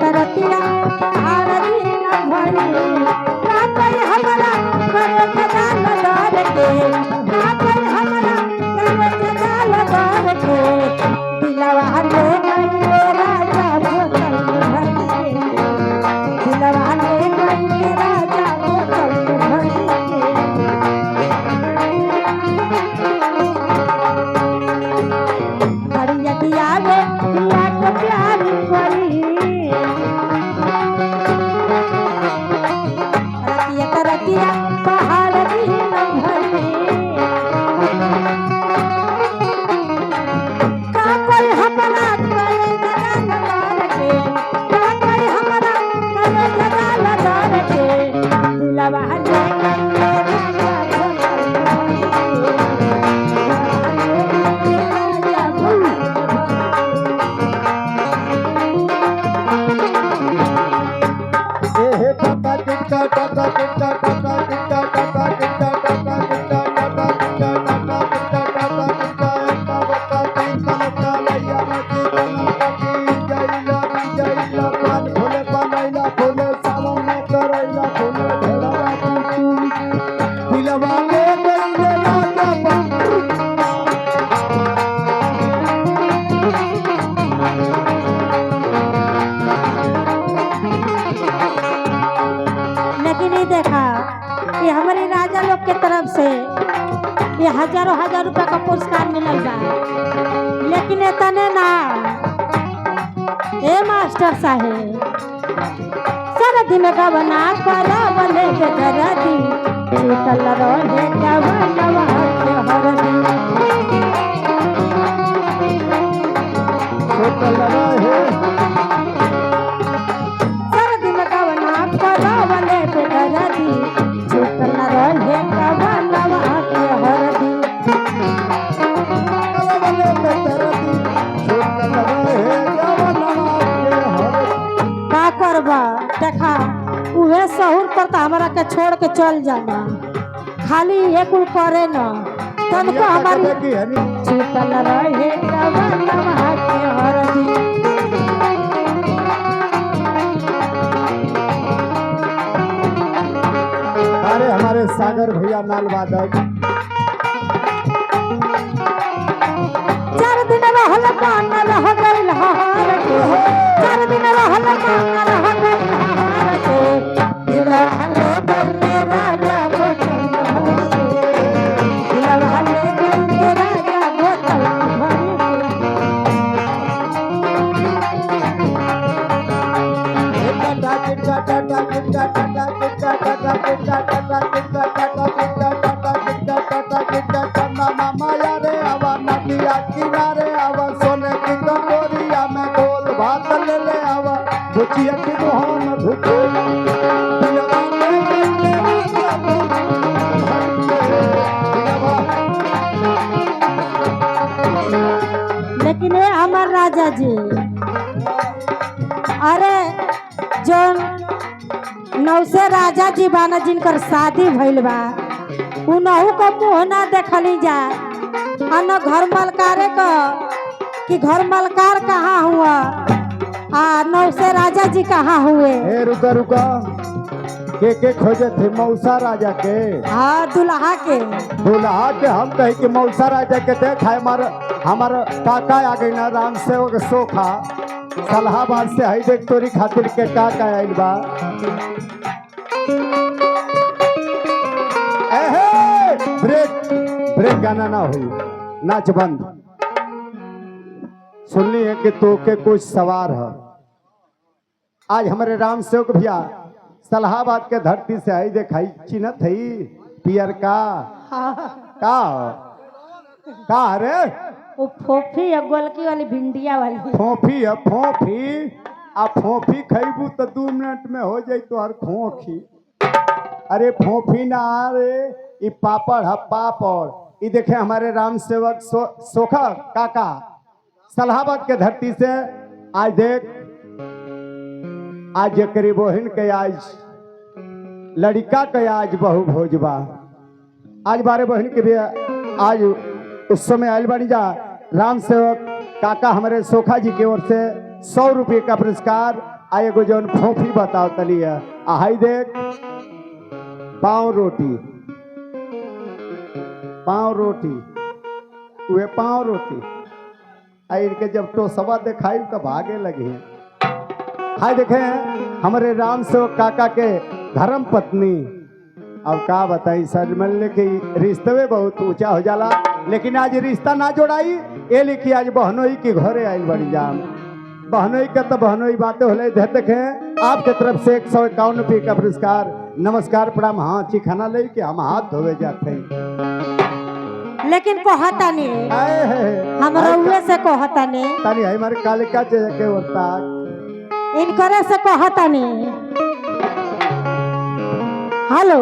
तरतिया पहाड़ दिन भरी ना कोई हमरा करे जगाल डर के ना कोई हमरा करे जगाल डर के दिलवा ले गई राजा बोतल भर के दिलवा ले गई राजा बोतल भर के हरिया दिया रे दिया के प्यार करी रतिया तरतिया पहाड़ दिन भरी का कोई हमरा करे जगाल डर के का कोई हमरा करे जगाल डर के दिलवा ले गई राजा बोतल हे टाटा टिक्का टाटा टिक्का टाटा टिक्का टाटा टिक्का टाटा टिक्का टाटा टिक्का टाटा टिक्का टाटा टिक्का एकता बता तीन तलका लैया नदी तलकी जैला जैला पान फूले बनैला फूले सावन में करैला फूले ढेला दिलवा ले गई राजा लेकिन ये देखा ये हमारे राजा लोग के तरफ से ये हजारों हजार रुपया का पुरस्कार मिलल बा लेकिन इतने ना ए मास्टर साहेब सरदी में गवना करा बने के दरदी छूटल रहे गवनवा के हरदी होटल रहे सरदी में गवना करा बने के दरदी छूटल रहे गवनवा के हरदी कलवले पे तरती होटल रहे जवनवा के हर का करबा देखा उहे सहूर पर तो हमरा के छोड़ के चल जाना खाली एक कुल करे न तनको हमारी छूटल रहे गवनवा के हरदी अरे हमारे सागर भैया नाल वादक चार दिन रहल मान रह गइल हार के चार दिन रहल मान रह गइल हार के दिलवा ले गइल राजा बोतल भर के दिलवा ले गइल राजा बोतल भर के टाटा टिक्का टाटा टिक्का टाटा टिक्का टाटा टिक्का टाटा टिक्का टाटा टिक्का टाटा टिक्का टाटा टिक्का चन्ना मामा यारे आवा नदिया किनारे आवा सोने की कटोरिया में गोल भात ले ले आवा भुजिया की मोहन भुको दिलवा ले गई राजा भर के दिलवा लेकिन ये हमार राजा जी अरे जो नौसे राजा जी बाना जिनकर शादी भइल बा उनहु को मुँह ना देखली जा न घर मलकारे का कि घर मलकार कहाँ हुआ नौसे राजा जी कहाँ हुए ए रुका रुका के खोजे थे मौसा राजा के हाँ दुल्हा के दूल्हा के हम कहे कि मौसा राजा के देख हमार काका आ गई ना राम सेवक सोखा सलाहाबाद से है देख तोरी खातिर के काका आइल बा एहे ब्रेक ब्रेक गाना ना हुई नाच बंद सुनली है कि तो के कुछ सवार है आज हमारे राम सेवक भैया सलाहाबाद के धरती से आई देखाई चिन्हत है पियर का का रे वो फोफी है गोलकी वाली भिंडिया वाली फोफी है फोफी आ फोफी खैबू तो 2 मिनट में हो जाई तो हर खोखी अरे फोफी ना रे ये पापड़ है पापड़ ये देखे हमारे राम सेवक सोखा काका सलाहाबाद के धरती से आज देख आज करीब बहन के आज लड़का के आज बहु भोजबा आज बारे बहन के भी आज उस समय आयल बानी जा राम सेवक काका हमारे सोखा जी की ओर से 100 रुपये का पुरस्कार आ एगो जौन फोफी बताओ तली है हाई देख पाँव रोटी वे पाँव रोटी आ इनके जब टोसवा दिखाई तो भागे लगे। हाय देखे हमारे राम सेवक काका के धर्म पत्नी अब का बताई सजमल के रिश्ते बहुत ऊंचा हो जाला, लेकिन आज रिश्ता ना जोड़ाई ये लिखी आज बहनोई के घरे आयल बड़ी जान। बहनोई का तो बहनोई बातें होले देखे आपके तरफ से 151 रुपये का पुरस्कार। नमस्कार प्रणाम। हाँ चिखाना ले के हम हाथ धोवे जाते हैं, लेकिन कहता नहीं हम रउए से कहता नहीं तानी हमारे कालिका के होता इनकरे से कहता नहीं। हेलो